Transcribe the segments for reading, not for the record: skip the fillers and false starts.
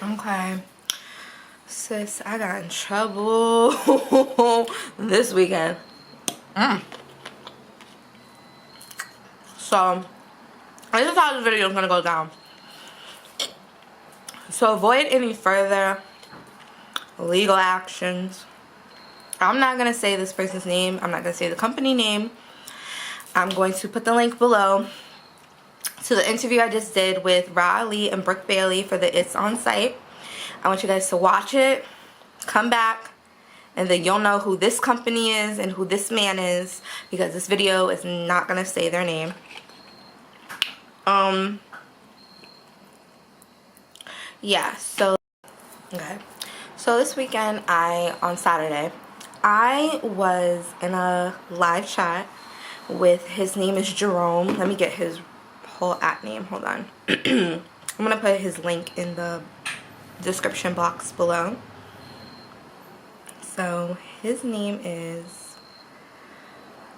Okay. Sis, I got in trouble this weekend. So, this is how this video is going to go down. So, avoid any further legal actions. I'm not going to say this person's name. I'm not going to say the company name. I'm going to put the link below to the interview I just did with Rah Ali and Brooke Bailey for the It's OnSite. I want you guys to watch it, come back, and then you'll know who this company is and who this man is, because this video is not going to say their name. Yeah, so, okay. So this weekend, on Saturday, I was in a live chat with, his name is Jerome. Let me get his whole at name. Hold on. I'm going to put his link in the description box below. So his name is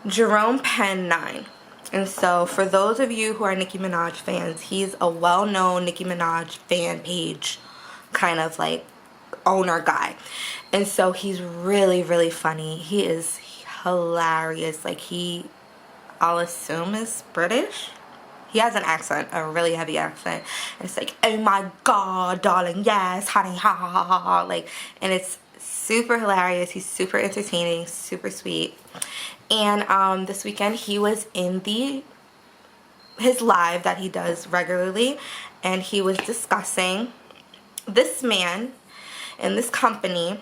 Jerome Pen 9. And so for those of you who are Nicki Minaj fans, he's a well-known Nicki Minaj fan page kind of like owner guy. And so he's really, really funny. He is hilarious. Like, I'll assume is British. He has an accent, a really heavy accent. And it's like, oh my god, darling, yes, honey, ha ha ha ha ha. Like, and it's super hilarious. He's super entertaining, super sweet. And this weekend he was in his live that he does regularly, and he was discussing this man and this company,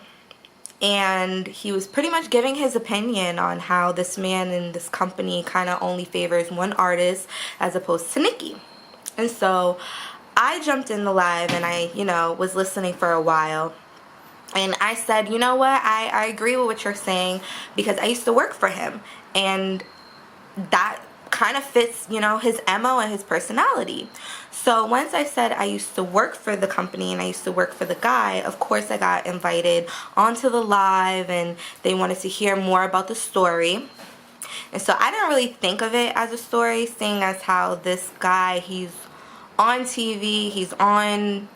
and he was pretty much giving his opinion on how this man and this company kind of only favors one artist as opposed to Nicki. And so I jumped in the live, and I, was listening for a while. And I said, you know what, I agree with what you're saying, because I used to work for him, and that kind of fits, his MO and his personality. So once I said I used to work for the company and I used to work for the guy, of course I got invited onto the live, and they wanted to hear more about the story. And so I didn't really think of it as a story, seeing as how this guy, he's on TV, he's on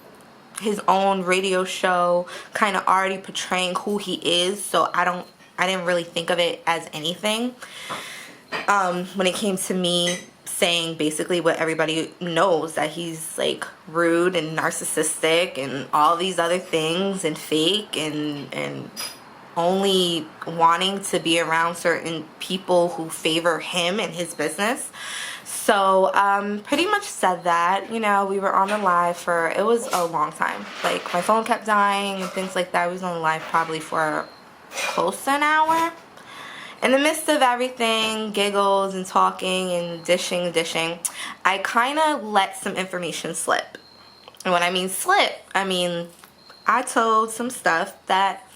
his own radio show, kind of already portraying who he is. So I didn't really think of it as anything when it came to me saying basically what everybody knows, that he's like rude and narcissistic and all these other things, and fake, and only wanting to be around certain people who favor him and his business. So, pretty much said that, we were on the live for, it was a long time. Like, my phone kept dying and things like that. We was on the live probably for close to an hour. In the midst of everything, giggles and talking and dishing, I kind of let some information slip. And when I mean slip, I mean I told some stuff that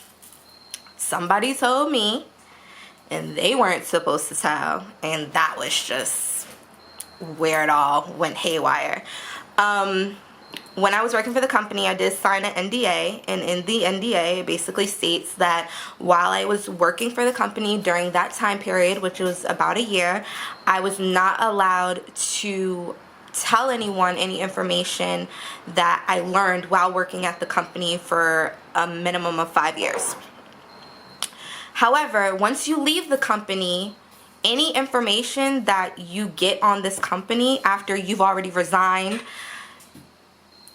somebody told me and they weren't supposed to tell. And that was just where it all went haywire. When I was working for the company, I did sign an NDA, and in the NDA it basically states that while I was working for the company during that time period, which was about a year, I was not allowed to tell anyone any information that I learned while working at the company for a minimum of 5 years. However, once you leave the company, any information that you get on this company after you've already resigned,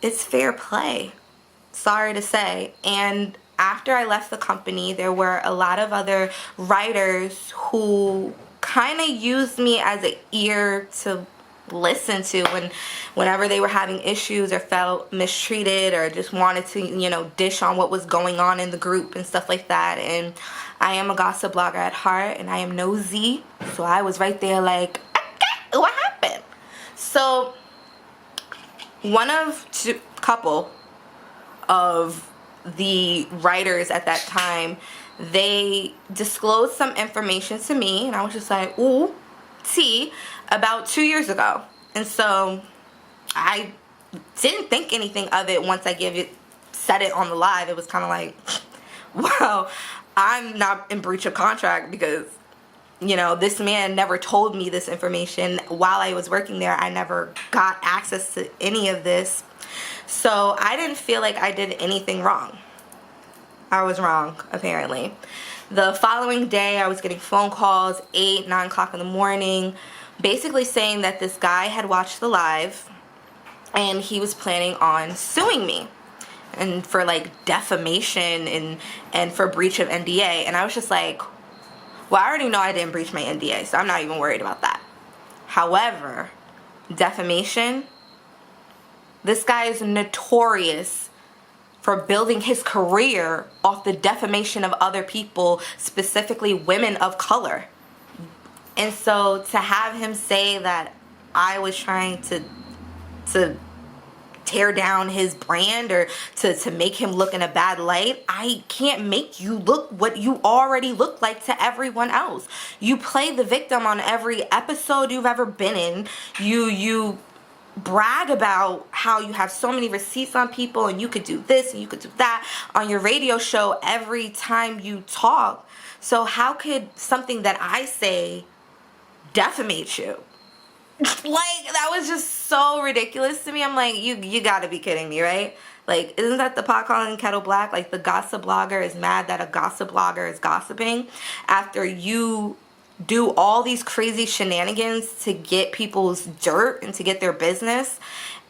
it's fair play. Sorry to say. And after I left the company, there were a lot of other writers who kind of used me as an ear to listen to whenever they were having issues or felt mistreated or just wanted to, dish on what was going on in the group and stuff like that. And I am a gossip blogger at heart, and I am nosy, so I was right there like, okay, what happened? So one of couple of the writers at that time, they disclosed some information to me, and I was just like, ooh, tea, about 2 years ago. And so I didn't think anything of it once I said it on the live. It was kind of like, wow, I'm not in breach of contract because, this man never told me this information while I was working there. I never got access to any of this. So I didn't feel like I did anything wrong. I was wrong, apparently. The following day, I was getting phone calls, 8, 9 o'clock in the morning, basically saying that this guy had watched the live and he was planning on suing me and for like defamation and for breach of NDA. And I was just like, well, I already know I didn't breach my NDA, so I'm not even worried about that. However, defamation, this guy is notorious for building his career off the defamation of other people, specifically women of color. And so to have him say that I was trying to tear down his brand or to make him look in a bad light, I can't make you look what you already look like to everyone else. You play the victim on every episode you've ever been in. You brag about how you have so many receipts on people and you could do this and you could do that on your radio show every time you talk. So how could something that I say defamate you? Like, that was just so ridiculous to me. I'm like, you gotta be kidding me, right? Like, isn't that the pot calling kettle black? Like, the gossip blogger is mad that a gossip blogger is gossiping after you do all these crazy shenanigans to get people's dirt and to get their business,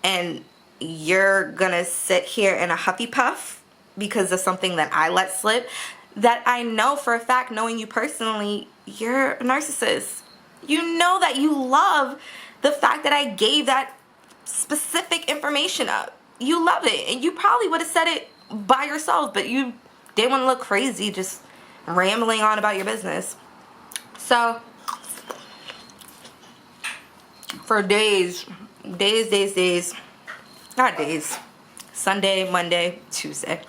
and you're gonna sit here in a huffy puff because of something that I let slip, that I know for a fact, knowing you personally, you're a narcissist. You know that you love the fact that I gave that specific information up. You love it. And you probably would have said it by yourself, but you didn't want to look crazy just rambling on about your business. So, for days, not days, Sunday, Monday, Tuesday,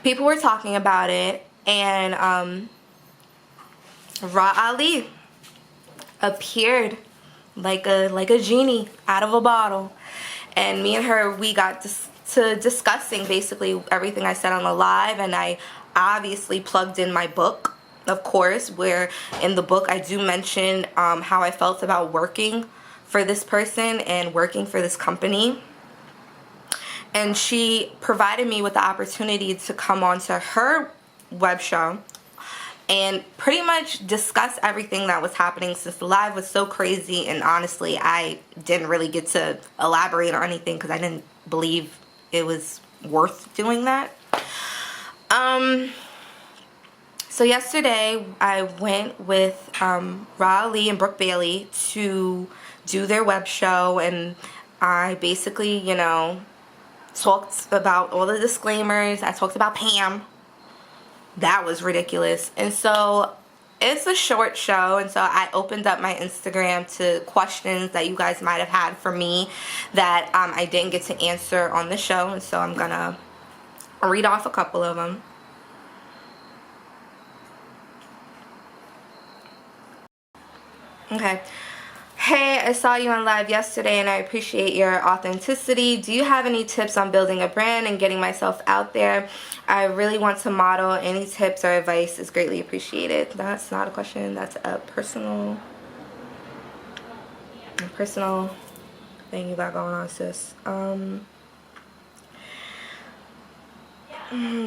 people were talking about it, and Rah Ali appeared like a genie out of a bottle, and me and her, we got to discussing basically everything I said on the live, and I obviously plugged in my book, of course, where in the book I do mention how I felt about working for this person and working for this company. And she provided me with the opportunity to come onto her web show and pretty much discuss everything that was happening, since the live was so crazy, and honestly I didn't really get to elaborate on anything because I didn't believe it was worth doing that. So yesterday I went with Rah Ali and Brooke Bailey to do their web show, and I basically, you know, talked about all the disclaimers. I talked about Pam. That was ridiculous. And so it's a short show, and so I opened up my Instagram to questions that you guys might have had for me that I didn't get to answer on the show, and so I'm gonna read off a couple of them. Okay. Hey, I saw you on live yesterday and I appreciate your authenticity. Do you have any tips on building a brand and getting myself out there? I really want to model. Any tips or advice is greatly appreciated. That's not a question. That's a personal thing you got going on, sis.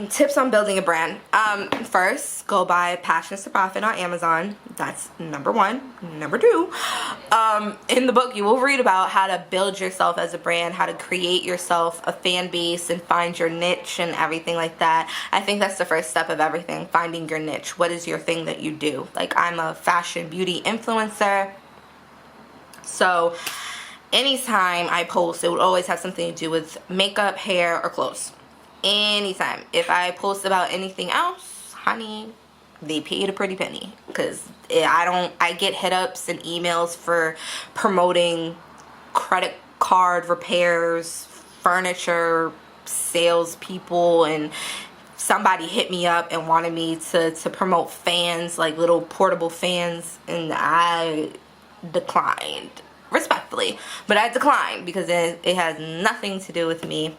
Tips on building a brand. First, go buy Passions to Profit on Amazon. That's number one. Number two, in the book you will read about how to build yourself as a brand, how to create yourself a fan base and find your niche and everything like that. I think that's the first step of everything, finding your niche. What is your thing that you do? Like, I'm a fashion beauty influencer, so anytime I post, it would always have something to do with makeup, hair, or clothes. Anytime. If I post about anything else, honey, they paid a pretty penny, because I get hit ups and emails for promoting credit card repairs, furniture, salespeople, and somebody hit me up and wanted me to promote fans, like little portable fans, and I declined respectfully, but I declined because it has nothing to do with me.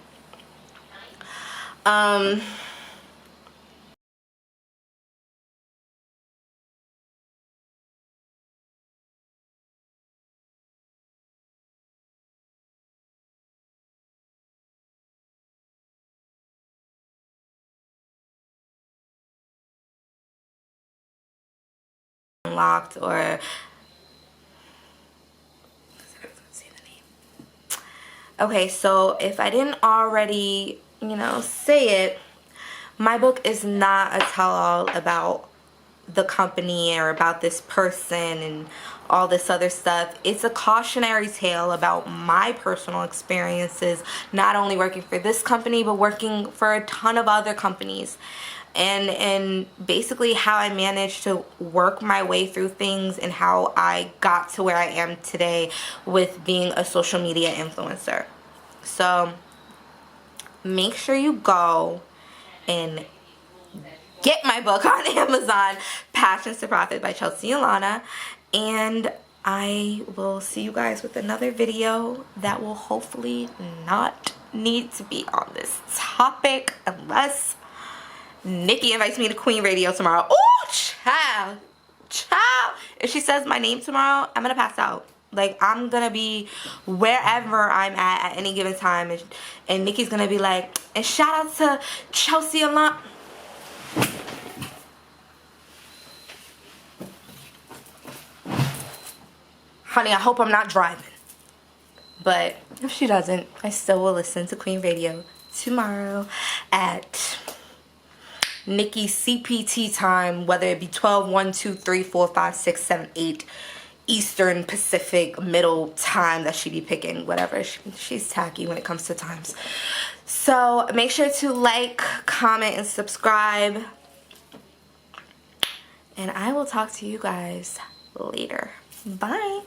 unlocked, or okay, so if I didn't already, you know, say it, my book is not a tell-all about the company or about this person and all this other stuff. It's a cautionary tale about my personal experiences, not only working for this company, but working for a ton of other companies. And basically how I managed to work my way through things and how I got to where I am today with being a social media influencer. So make sure you go and get my book on Amazon, Passions to Profit by Chelsea-Alana, and I will see you guys with another video that will hopefully not need to be on this topic unless Nikki invites me to Queen Radio tomorrow. Oh, child. If she says my name tomorrow, I'm gonna pass out. Like, I'm gonna be wherever I'm at any given time, and Nikki's gonna be like, and shout out to Chelsea-Alana. Honey, I hope I'm not driving. But if she doesn't, I still will listen to Queen Radio tomorrow at Nikki CPT time, whether it be 12, 1, 2, 3, 4, 5, 6, 7, 8 Eastern, Pacific, middle time that she be picking, whatever. She's tacky when it comes to times. So make sure to like, comment, and subscribe. And I will talk to you guys later. Bye.